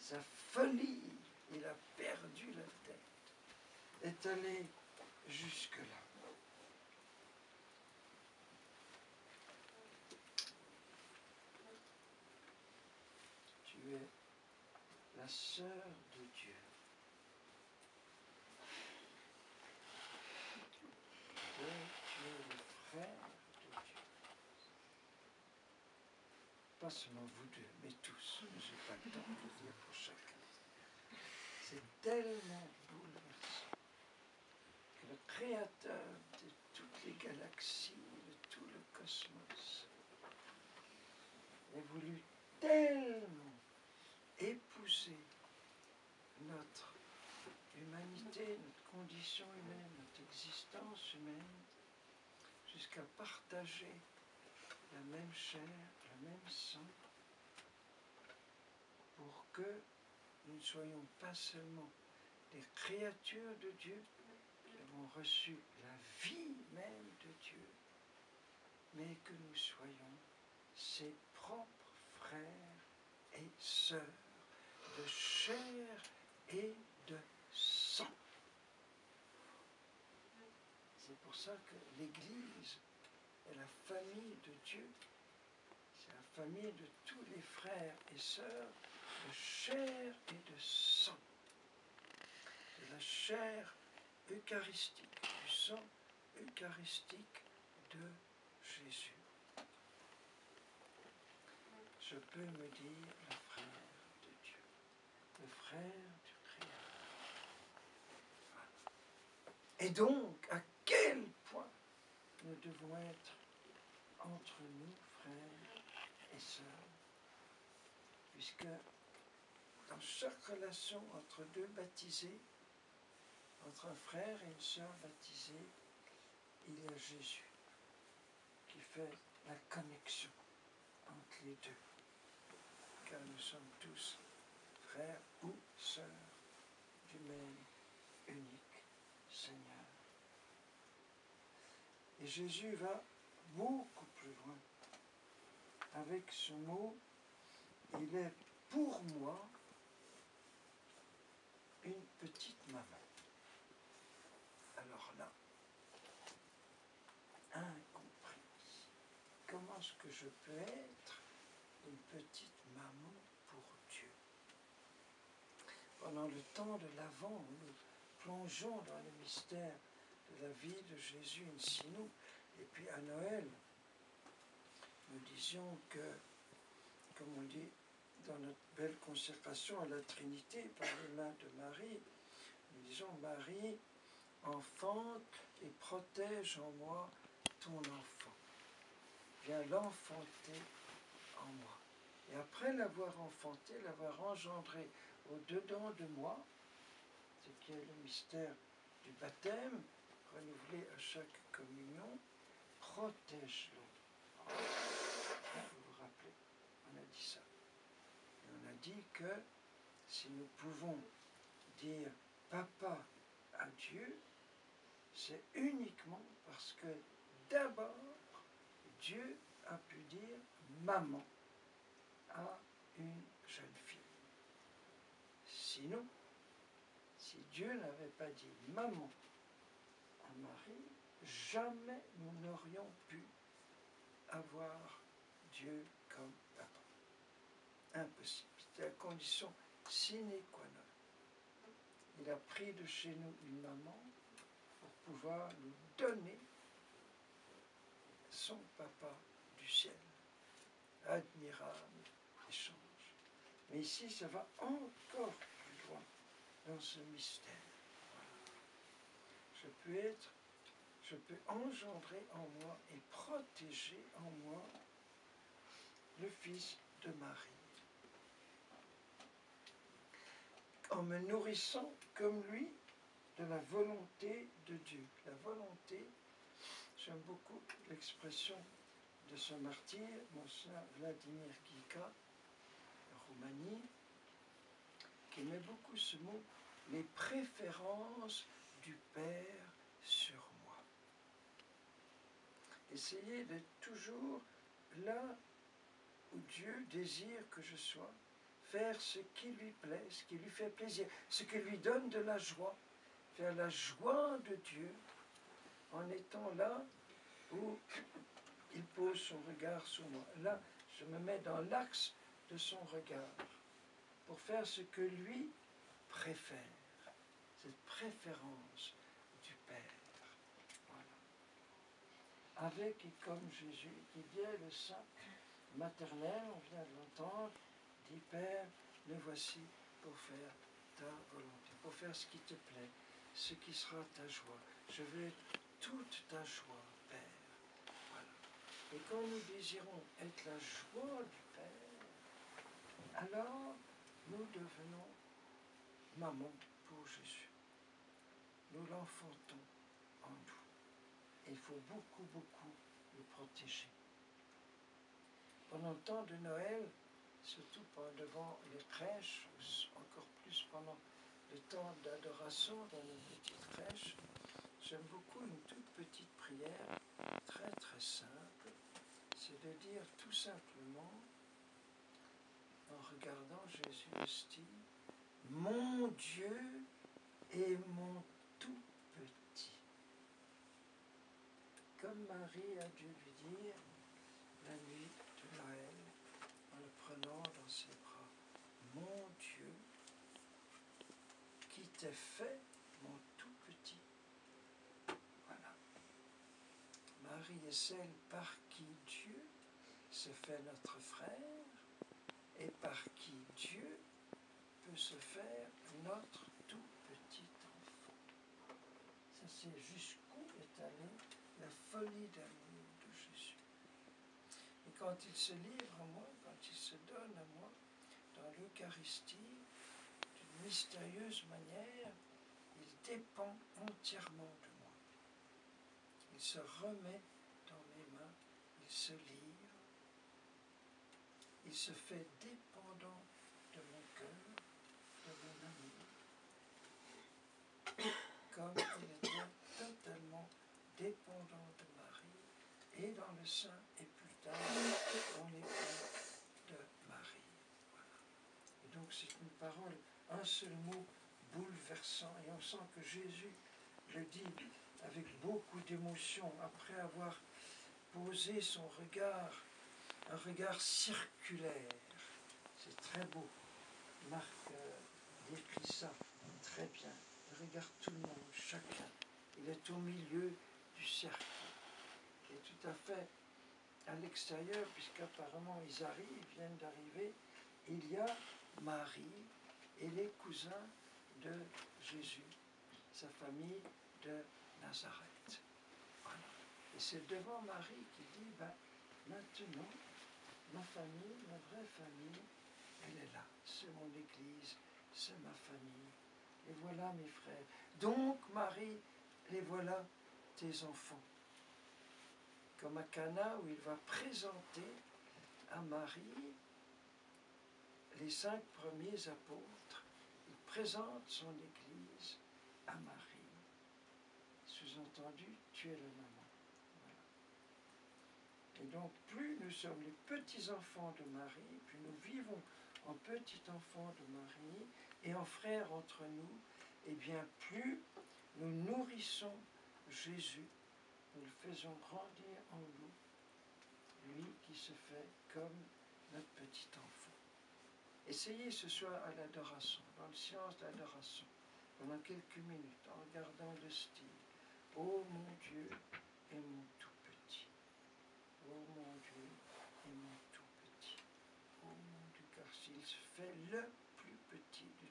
sa folie, il a perdu la tête, est allé jusque-là. Tu es la sœur de Dieu. Tu es le frère de Dieu. Pas seulement vous deux, mais tous. Je n'ai pas le temps de le dire pour chacun. C'est tellement bouleversant que le Créateur de toutes les galaxies, de tout le cosmos, ait voulu tellement épouser notre humanité, notre condition humaine, notre existence humaine, jusqu'à partager la même chair, le même sang, pour que nous ne soyons pas seulement des créatures de Dieu, qui avons reçu la vie même de Dieu, mais que nous soyons ses propres frères et sœurs, de chair et de sang. C'est pour ça que l'Église est la famille de Dieu. C'est la famille de tous les frères et sœurs de chair et de sang. De la chair eucharistique, du sang eucharistique de Jésus. Je peux me dire le frère de Dieu, le frère du Créateur. Et donc, à quel point nous devons être entre nous, frères et sœurs, puisque dans chaque relation entre deux baptisés, entre un frère et une sœur baptisée, il y a Jésus qui fait la connexion entre les deux, car nous sommes tous frères ou sœurs du même unique Seigneur. Et Jésus va beaucoup plus loin avec ce mot, il est pour moi une petite maman. Alors là, incompréhensible. Comment est-ce que je peux être une petite maman pour Dieu? Pendant le temps de l'Avent, nous plongeons dans le mystère de la vie de Jésus in sinu. Et puis à Noël, nous disions que, comme on dit dans notre belle consécration à la Trinité par les mains de Marie, nous disons Marie, enfante et protège en moi ton enfant. Viens l'enfanter en moi. Et après l'avoir enfanté, l'avoir engendré au-dedans de moi, ce qui est le mystère du baptême, renouvelé à chaque communion, protège-le. Vous vous rappelez, on a dit ça. Et on a dit que si nous pouvons dire papa à Dieu, c'est uniquement parce que d'abord, Dieu a pu dire maman à une jeune fille. Sinon, si Dieu n'avait pas dit maman à Marie, jamais nous n'aurions pu avoir Dieu comme papa. Impossible. C'était la condition sine qua non. Il a pris de chez nous une maman pour pouvoir nous donner son papa du ciel. Admirable échange. Mais ici, ça va encore plus loin dans ce mystère. Voilà. Je peux engendrer en moi et protéger en moi le Fils de Marie. En me nourrissant comme lui de la volonté de Dieu. La volonté, j'aime beaucoup l'expression de ce martyr, Monseigneur Vladimir Ghica, de Roumanie, qui aimait beaucoup ce mot, les préférences du Père sur moi. Essayez d'être toujours là où Dieu désire que je sois, faire ce qui lui plaît, ce qui lui fait plaisir, ce qui lui donne de la joie, faire la joie de Dieu en étant là où il pose son regard sur moi. Là, je me mets dans l'axe de son regard pour faire ce que lui préfère, cette préférence du Père. Voilà. Avec et comme Jésus, qui vient le sein maternel, on vient de l'entendre, dit Père, me voici pour faire ta volonté, pour faire ce qui te plaît, ce qui sera ta joie. Je veux toute ta joie, Père. Voilà. Et quand nous désirons être la joie du Père, alors nous devenons maman pour Jésus. Nous l'enfantons en nous. Et il faut beaucoup, beaucoup le protéger. Pendant le temps de Noël, surtout devant les crèches, encore plus pendant le temps d'adoration dans les petites crèches, j'aime beaucoup une toute petite prière, très très simple. C'est de dire tout simplement, en regardant Jésus hostie, mon Dieu et mon tout petit. Comme Marie a dû lui dire la nuit de Noël, en le prenant dans ses bras, mon Dieu, qui t'est fait mon tout petit. Voilà. Marie est celle par qui Dieu se fait notre frère et par qui Dieu peut se faire notre tout petit enfant. Ça, c'est jusqu'où est allée la folie d'amour de Jésus. Et quand il se livre à moi, quand il se donne à moi, dans l'Eucharistie, d'une mystérieuse manière, il dépend entièrement de moi. Il se remet dans mes mains, il se livre, il se fait dépendant de mon cœur, de mon amour, comme il était totalement dépendant de Marie, et dans le sein, et plus tard, dans les bras de Marie. Voilà. Et donc c'est une parole, un seul mot bouleversant, et on sent que Jésus le dit avec beaucoup d'émotion, après avoir posé son regard, un regard circulaire. C'est très beau. Marc décrit ça très bien. Il regarde tout le monde, chacun. Il est au milieu du cercle. Et tout à fait à l'extérieur, puisqu'apparemment ils viennent d'arriver, il y a Marie et les cousins de Jésus, sa famille de Nazareth. Voilà. Et c'est devant Marie qui dit, maintenant, ma famille, ma vraie famille, elle est là. C'est mon église, c'est ma famille. Et voilà mes frères. Donc, Marie, les voilà tes enfants. Comme à Cana, où il va présenter à Marie les 5 premiers apôtres. Il présente son église à Marie. Sous-entendu, tu es la maman. Voilà. Et donc, plus nous sommes les petits-enfants de Marie, plus nous vivons en petits-enfants de Marie et en frères entre nous, et bien plus nous nourrissons Jésus, nous le faisons grandir en nous, lui qui se fait comme notre petit enfant. Essayez ce soir à l'adoration, dans le silence de l'adoration, pendant quelques minutes, en regardant le style. Ô mon Dieu et mon tout petit. Ô mon Dieu et mon tout petit. Ô mon Dieu, car s'il se fait le plus petit de